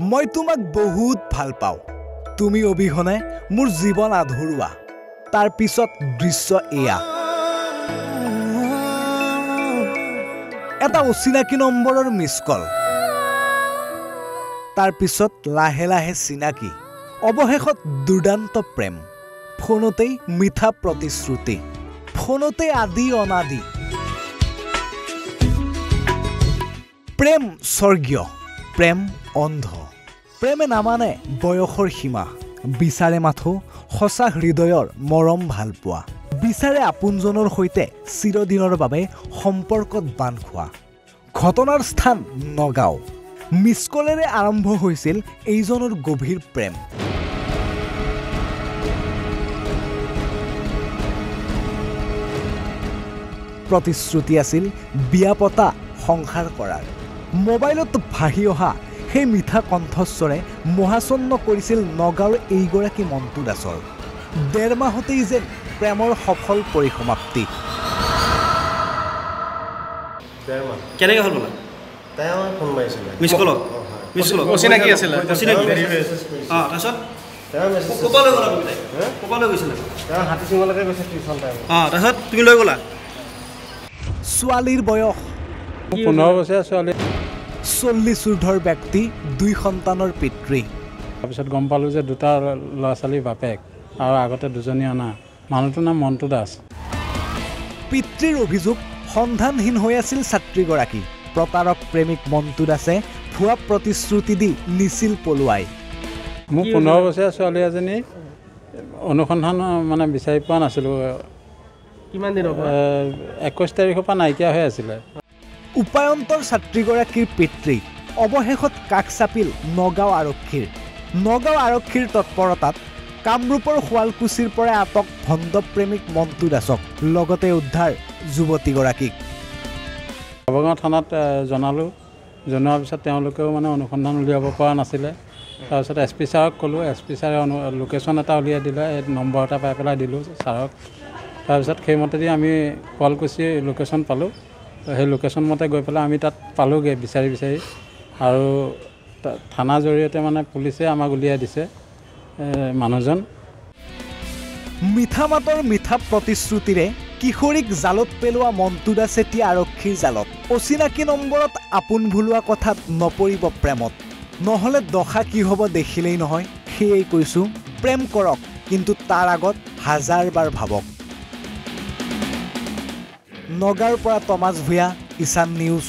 মই তোমাক বহুত ভাল পাওঁ তুমি অবিহনে মোৰ জীৱন আধৰুৱা তাৰ পিছত দৃশ্য এয়া এটা অচিনাকি নম্বৰৰ মিছ কল তাৰ পিছত লাহে লাহে চিনাকি অৱশেষত দুৰ্দান্ত প্ৰেম ফোনতেই মিঠা প্ৰতিশ্ৰুতি ফোনতে আদি অনাদি প্ৰেম স্বৰ্গীয় প্ৰেম অন্ধ প্ৰেমে নামানে বয়সৰ সীমা বিচাৰে মাথো সঁচা হৃদয়ৰ মৰম ভাল পোৱা বিচাৰে আপোনজনৰ সৈতে চিৰদিনৰ বাবে সম্পৰ্কত বান্ধ খোৱা ঘটনাৰ স্থান নগাঁও মিছ কলেৰে আৰম্ভ হৈছিল এইজনৰ গভীৰ প্ৰেম প্ৰতিশ্ৰুতি আছিল বিয়া পতা সংসাৰ কৰাৰ মোবাইলত ভাহি অহা সেই মিঠা কণ্ঠস্বৰে মহাচন্ন কৰিছিল নগাঁৱৰ এইগৰাকী মন্টু দাসৰ ডেৰ মাহতেই যেন প্ৰেমৰ সফল পৰিসমাপ্তি কেনেকৈ হ'ল বোলা তাই আমাক ফোন মাৰিছিলে মিছ কলত অচিনাকি আছিলে তাৰপিছত ক'ৰপৰা লৈ গ'লা তুমি তাইক ক'ৰপৰা লৈ গৈছিলে তেওঁ হাতীচিঙলৈকে গৈছে টিউশ্যন টাইম তাৰপিছত তুমি লৈ গ'লা ছোৱালীৰ বয়স 15 বছৰীয়া ছোৱালী 40 ঊৰ্ধৰ ব্যক্তি 2 সন্তানৰ পিতৃ তাৰপিছত গম পালোঁ যে দুটা ল'ৰা ছোৱালীৰ বাপেক আৰু আগতে দুজনী অনা মানুহটোৰ নাম মন্টু দাস পিতৃৰ অভিযোগ সন্ধানহীন হৈ আছিল ছাত্ৰীগৰাকী প্ৰতাৰক প্ৰেমিক মন্টু দাসে ভুৱা প্ৰতিশ্ৰুতি দি নিছিল পলুৱাই মোক 15 বছৰীয়া ছোৱালী এজনী অনুসন্ধান মানে বিচাৰি পোৱা নাছিলোঁ কিমান দিনৰ 21 তাৰিখৰ পৰা নাইকিয়া হৈ আছিলে উপায়ন্তৰ ছাত্ৰীগৰাকীৰ পিতৃ অৱশেষত কাষ চাপিল নগাঁও আৰক্ষীৰ তৎপৰতাত কামৰূপৰ শুৱালকুছিৰ পৰা আটক ভণ্ড প্ৰেমিক মন্টু দাসক লগতে উদ্ধাৰ যুৱতীগৰাকীক নগাঁও থানাত জনোৱাৰ পিছত তেওঁলোকেও মানে অনুসন্ধান উলিয়াব পৰা নাছিলে তাৰপিছত SP ছাৰক ক'লোঁ SP ছাৰে লোকেশ্যন এটা উলিয়াই দিলে এই নম্বৰ এটা পাই পেলাই দিলোঁ ছাৰক তাৰপিছত সেইমতেদি আমি শুৱালকুছিৰ লোকেশ্যন পালোঁ সেই লোকেশ্যন মতে গৈ পেলাই আমি তাত পালোঁগৈ বিচাৰি আৰু থানাৰ জৰিয়তে মানে পুলিচে আমাক উলিয়াই দিছে মানুহজন মিঠা মাতৰ মিঠা প্ৰতিশ্ৰুতিৰে কিশোৰীক জালত পেলোৱা মন্টু দাস এতিয়া আৰক্ষীৰ জালত অচিনাকি নম্বৰত আপোন ভুলোৱা কথাত নপৰিব প্ৰেমত নহ'লে দশা কি হ'ব দেখিলেই নহয় সেয়েই কৈছোঁ প্ৰেম কৰক কিন্তু তাৰ আগত হাজাৰবাৰ ভাবক নগাঁৱৰ পৰা টমাছ ভূঞা ঈশান নিউজ